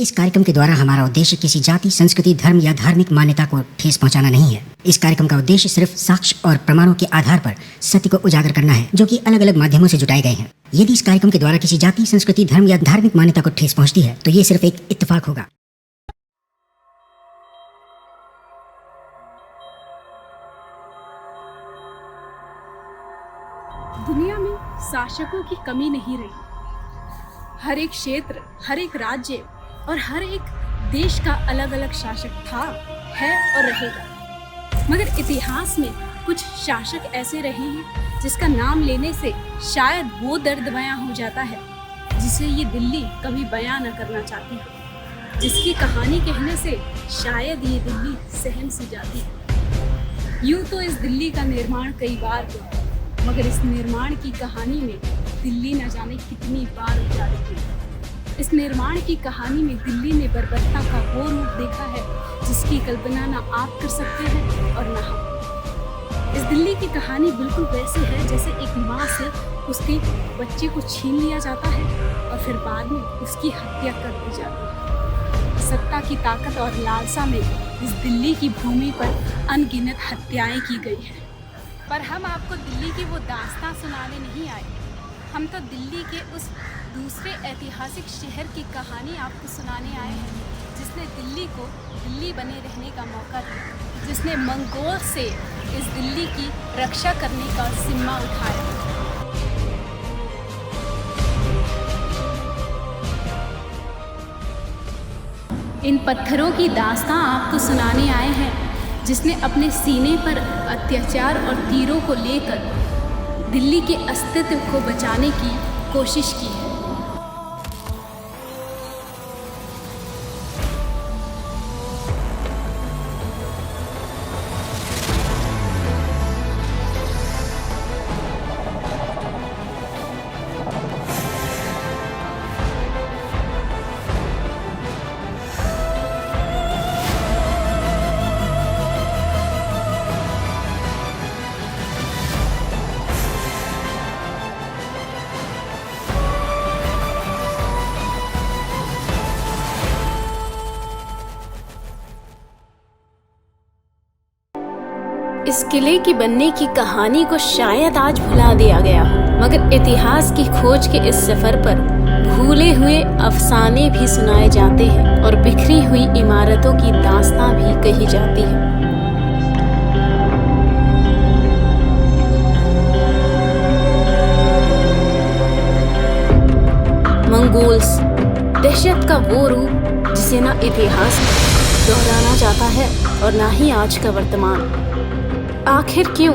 इस कार्यक्रम के द्वारा हमारा उद्देश्य किसी जाति, संस्कृति, धर्म या धार्मिक मान्यता को ठेस पहुंचाना नहीं है। इस कार्यक्रम का उद्देश्य सिर्फ साक्ष्य और प्रमाणों के आधार पर सत्य को उजागर करना है, जो कि अलग अलग माध्यमों से जुटाए गए हैं। यदि इस कार्यक्रम के द्वारा किसी जाति, संस्कृति, धर्म या धार्मिक मान्यता को ठेस पहुंचती है तो ये सिर्फ एक इत्तेफाक होगा। दुनिया में शासकों की कमी नहीं रही। हर एक क्षेत्र, हर एक राज्य और हर एक देश का अलग अलग शासक था, है और रहेगा। मगर इतिहास में कुछ शासक ऐसे रहे हैं जिसका नाम लेने से शायद वो दर्द बयां हो जाता है जिसे ये दिल्ली कभी बयां न करना चाहती है, जिसकी कहानी कहने से शायद ये दिल्ली सहम सी जाती है। यूं तो इस दिल्ली का निर्माण कई बार हुआ, मगर इस निर्माण की कहानी में दिल्ली न जाने कितनी बार उजागर हुई। इस निर्माण की कहानी में दिल्ली ने बर्बरता का वो रूप देखा है जिसकी कल्पना ना आप कर सकते हैं और ना हम। इस दिल्ली की कहानी बिल्कुल वैसी है जैसे एक माँ से उसके बच्चे को छीन लिया जाता है और फिर बाद में उसकी हत्या कर दी जाती है। सत्ता की ताकत और लालसा में इस दिल्ली की भूमि पर अनगिनत हत्याएं की गई हैं। पर हम आपको दिल्ली की वो दास्तां सुनाने नहीं आए। हम तो दिल्ली के उस दूसरे ऐतिहासिक शहर की कहानी आपको सुनाने आए हैं जिसने दिल्ली को दिल्ली बने रहने का मौका दिया, जिसने मंगोल से इस दिल्ली की रक्षा करने का जिम्मा उठाया। इन पत्थरों की दास्तां आपको सुनाने आए हैं जिसने अपने सीने पर अत्याचार और तीरों को लेकर दिल्ली के अस्तित्व को बचाने की कोशिश की है। इस किले की बनने की कहानी को शायद आज भुला दिया गया हो, मगर इतिहास की खोज के इस सफर पर भूले हुए अफसाने भी सुनाए जाते हैं और बिखरी हुई इमारतों की दास्तां भी कही जाती है। मंगोल्स, दहशत का वो रूप जिसे ना इतिहास में दोहराना जाता है और ना ही आज का वर्तमान। आखिर क्यों?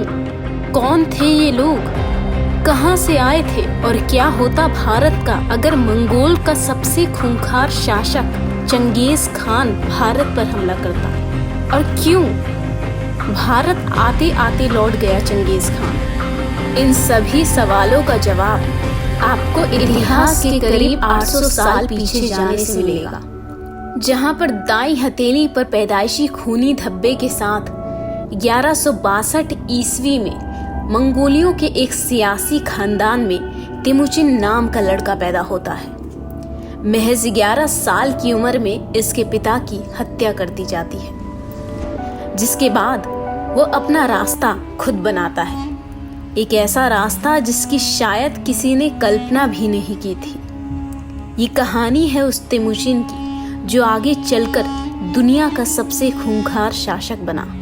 कौन थे ये लोग? कहां से आए थे? और क्या होता भारत का अगर मंगोल का सबसे खूंखार शासक चंगेज खान भारत पर हमला करता? और क्यों भारत आते आते लौट गया चंगेज खान? इन सभी सवालों का जवाब आपको इतिहास के करीब 800 साल पीछे जाने से मिलेगा, जहां पर दाई हथेली पर पैदाइशी खूनी धब्बे के साथ 1162 ईस्वी में मंगोलियों के एक सियासी खानदान में तिमुचिन नाम का लड़का पैदा होता है। महज 11 साल की उम्र में इसके पिता की हत्या कर दी जाती है, जिसके बाद वो अपना रास्ता खुद बनाता है, एक ऐसा रास्ता जिसकी शायद किसी ने कल्पना भी नहीं की थी। ये कहानी है उस तिमुचिन की जो आगे चलकर दुनिया का सबसे खूंखार शासक बना।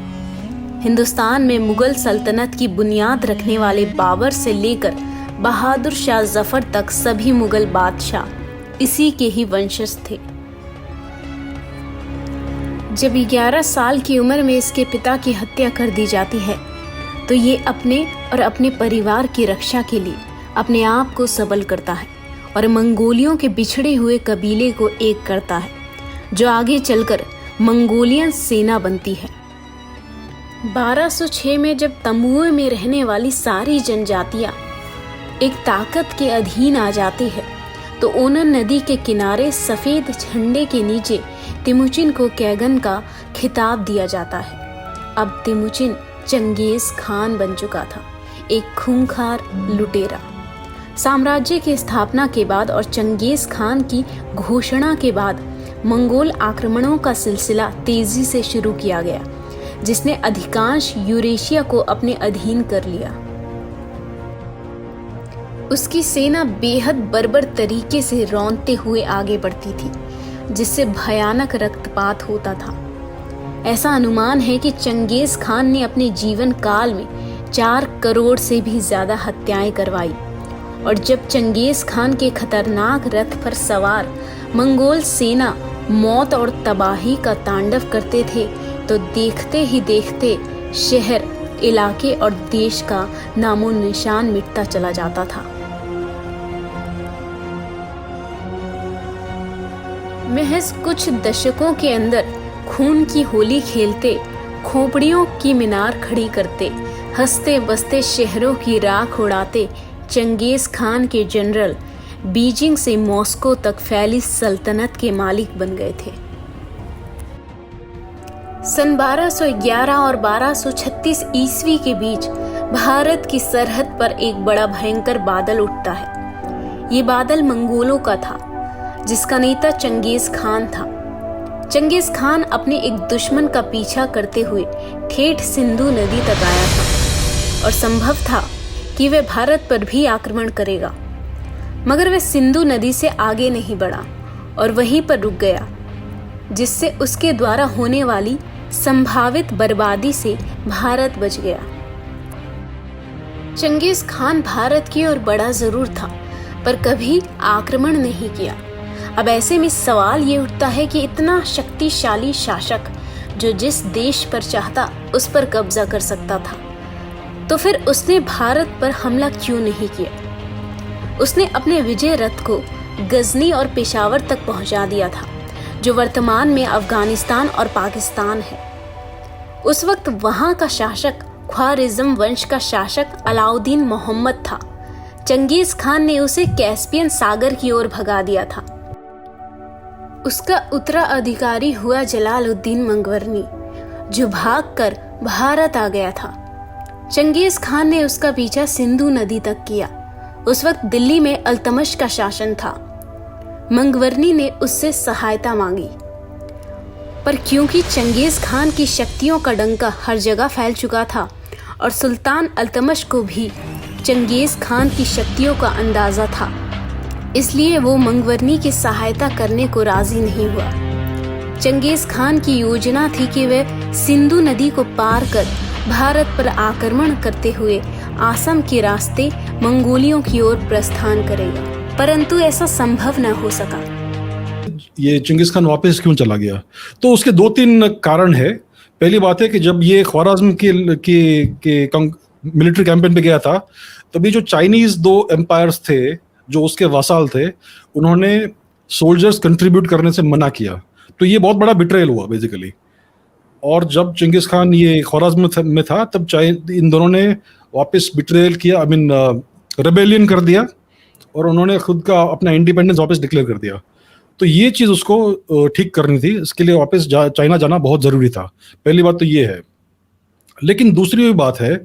हिंदुस्तान में मुगल सल्तनत की बुनियाद रखने वाले बाबर से लेकर बहादुर शाह जफर तक सभी मुगल बादशाह इसी के ही वंशज थे। जब 11 साल की उम्र में इसके पिता की हत्या कर दी जाती है तो ये अपने और अपने परिवार की रक्षा के लिए अपने आप को सबल करता है और मंगोलियों के बिछड़े हुए कबीले को एक करता है, जो आगे चलकर मंगोलियन सेना बनती है। 1206 में जब तमुओं में रहने वाली सारी जनजातियां एक ताकत के अधीन आ जाती है तो ओनन नदी के किनारे सफेद झंडे के नीचे तिमुचिन को कैगन का खिताब दिया जाता है। अब तिमुचिन चंगेज खान बन चुका था, एक खूंखार लुटेरा। साम्राज्य की स्थापना के बाद और चंगेज खान की घोषणा के बाद मंगोल आक्रमणों का सिलसिला तेजी से शुरू किया गया, जिसने अधिकांश यूरेशिया को अपने अधीन कर लिया। उसकी सेना बेहद बर्बर तरीके से रौंदते हुए आगे बढ़ती थी, जिससे भयानक रक्तपात होता था। ऐसा अनुमान है कि चंगेज खान ने अपने जीवन काल में 4 करोड़ से भी ज्यादा हत्याएं करवाई। और जब चंगेज खान के खतरनाक रथ पर सवार मंगोल सेना मौत और तबाही का तांडव करते थे, तो देखते ही देखते शहर, इलाके और देश का नामो निशान मिटता चला जाता था। महज कुछ दशकों के अंदर खून की होली खेलते, खोपड़ियों की मीनार खड़ी करते, हंसते बसते शहरों की राख उड़ाते चंगेज खान के जनरल बीजिंग से मॉस्को तक फैली सल्तनत के मालिक बन गए थे। सन 1211 और 1236 ईस्वी के बीच भारत की सरहद पर एक बड़ा भयंकर बादल उठता है। ये बादल मंगोलों का था, जिसका नेता चंगेज खान था। चंगेज खान अपने एक दुश्मन का पीछा करते हुए ठेठ सिंधु नदी तक आया था और संभव था कि वह भारत पर भी आक्रमण करेगा, मगर वह सिंधु नदी से आगे नहीं बढ़ा और वहीं पर रुक गया, जिससे उसके द्वारा होने वाली संभावित बर्बादी से भारत बच गया। चंगेज खान भारत की ओर बढ़ा जरूर था, पर कभी आक्रमण नहीं किया। अब ऐसे में सवाल ये उठता है कि इतना शक्तिशाली शासक जो जिस देश पर चाहता उस पर कब्जा कर सकता था, तो फिर उसने भारत पर हमला क्यों नहीं किया? उसने अपने विजय रथ को गजनी और पेशावर तक पहुंचा दिया था, जो वर्तमान में अफगानिस्तान और पाकिस्तान है। उस वक्त वहां का शासक ख्वारिज्म वंश का शासक अलाउद्दीन मोहम्मद था। चंगेज खान ने उसे कैस्पियन सागर की ओर भगा दिया था। उसका उत्तराधिकारी हुआ जलालुद्दीन मंगवर्नी, जो भागकर भारत आ गया था। चंगेज खान ने उसका पीछा सिंधु नदी तक किया। उस वक्त दिल्ली में अल्तमश का शासन था। मंगवर्नी ने उससे सहायता मांगी, पर क्योंकि चंगेज खान की शक्तियों का डंका हर जगह फैल चुका था और सुल्तान अल्तमश को भी चंगेज खान की शक्तियों का अंदाजा था, इसलिए वो मंगवर्नी की सहायता करने को राजी नहीं हुआ। चंगेज खान की योजना थी कि वह सिंधु नदी को पार कर भारत पर आक्रमण करते हुए आसम के रास्ते मंगोलियों की ओर प्रस्थान करेगा, परंतु ऐसा संभव न हो सका। ये चंगेज खान वापस क्यों चला गया? तो उसके 2-3 कारण है। पहली बात है कि जब ये ख्वाराज़्म के मिलिट्री कैंपेन पे गया था, तभी जो चाइनीज 2 एम्पायर्स थे जो उसके वासाल थे, उन्होंने सोल्जर्स कंट्रीब्यूट करने से मना किया। तो ये बहुत बड़ा बिट्रेयल हुआ बेसिकली। और जब चंगेज खान ये ख्वाराज़्म में था, तब इन दोनों ने वापस बिट्रेयल किया, रेबेलियन कर दिया और उन्होंने खुद का अपना इंडिपेंडेंस वापस डिक्लेयर कर दिया। तो ये चीज़ उसको ठीक करनी थी, इसके लिए वापस चाइना जाना बहुत ज़रूरी था। पहली बात तो ये है। लेकिन दूसरी भी बात है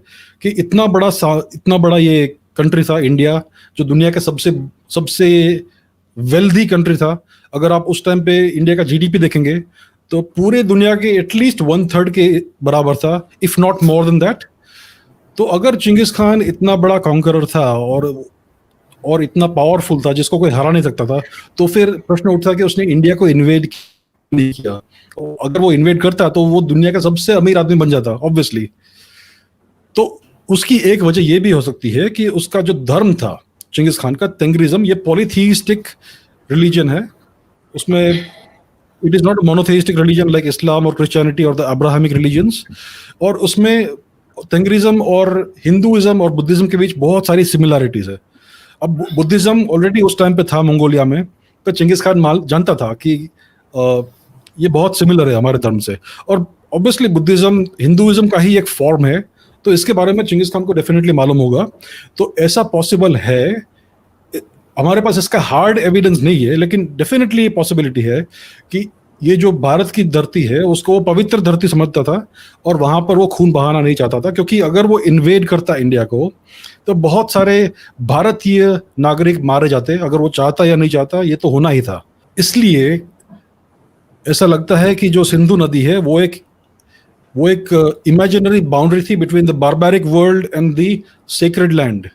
कि इतना बड़ा ये कंट्री था इंडिया, जो दुनिया का सबसे वेल्दी कंट्री था। अगर आप उस टाइम पे इंडिया का जीडीपी देखेंगे तो पूरे दुनिया के एटलीस्ट 1/3 के बराबर था, if not more than that. तो अगर चंगेज खान इतना बड़ा कॉन्करर था और इतना पावरफुल था जिसको कोई हरा नहीं सकता था, तो फिर प्रश्न उठता कि उसने इंडिया को इन्वेड नहीं किया। अगर वो इन्वेड करता तो वो दुनिया का सबसे अमीर आदमी बन जाता ऑब्वियसली। तो उसकी एक वजह ये भी हो सकती है कि उसका जो धर्म था चंगेज खान का, तेंग्रिज्म, ये पॉलीथीइस्टिक रिलीजन है। उसमें it is not monotheistic religion like Islam और क्रिश्चियनिटी और द अब्राहमिक रिलीजन्स। और उसमें तेंग्रिज्म और हिंदुइज्म और बुद्धिज्म के बीच बहुत सारी सिमिलैरिटीज है। अब बुद्धिज्म ऑलरेडी उस टाइम पे था मंगोलिया में, तो चंगेज खान जानता था कि ये बहुत सिमिलर है हमारे धर्म से। और ऑब्वियसली बुद्धिज्म हिंदुइज्म का ही एक फॉर्म है, तो इसके बारे में चंगेज खान को डेफिनेटली मालूम होगा। तो ऐसा पॉसिबल है। हमारे पास इसका हार्ड एविडेंस नहीं है, लेकिन डेफिनेटली पॉसिबिलिटी है कि ये जो भारत की धरती है उसको वो पवित्र धरती समझता था और वहां पर वो खून बहाना नहीं चाहता था, क्योंकि अगर वो इन्वेड करता इंडिया को तो बहुत सारे भारतीय नागरिक मारे जाते। अगर वो चाहता या नहीं चाहता, ये तो होना ही था। इसलिए ऐसा लगता है कि जो सिंधु नदी है वो एक इमेजिनरी बाउंड्री थी between the barbaric world and the sacred land,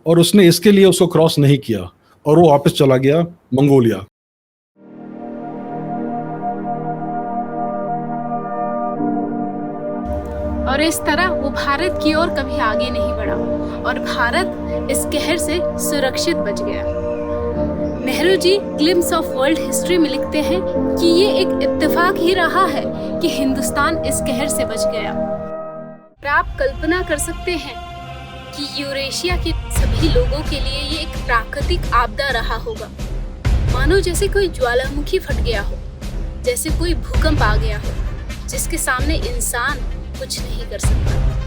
और उसने इसके लिए उसको क्रॉस नहीं किया और वो वापस चला गया मंगोलिया। और इस तरह वो भारत की ओर कभी आगे नहीं बढ़ा और भारत इस कहर से सुरक्षित बच गया। Nehru ji glimpse of world history में लिखते हैं कि ये एक इत्तेफाक ही रहा है कि हिंदुस्तान इस कहर से बच गया। और आप कल्पना कर सकते हैं कि यूरेशिया के सभी लोगों के लिए ये एक प्राकृतिक आपदा रहा होगा, मानो जैसे कोई ज्वालामुखी फट गया हो, जैसे कोई भूकंप आ गया हो, जिसके सामने इंसान कुछ नहीं कर सकता।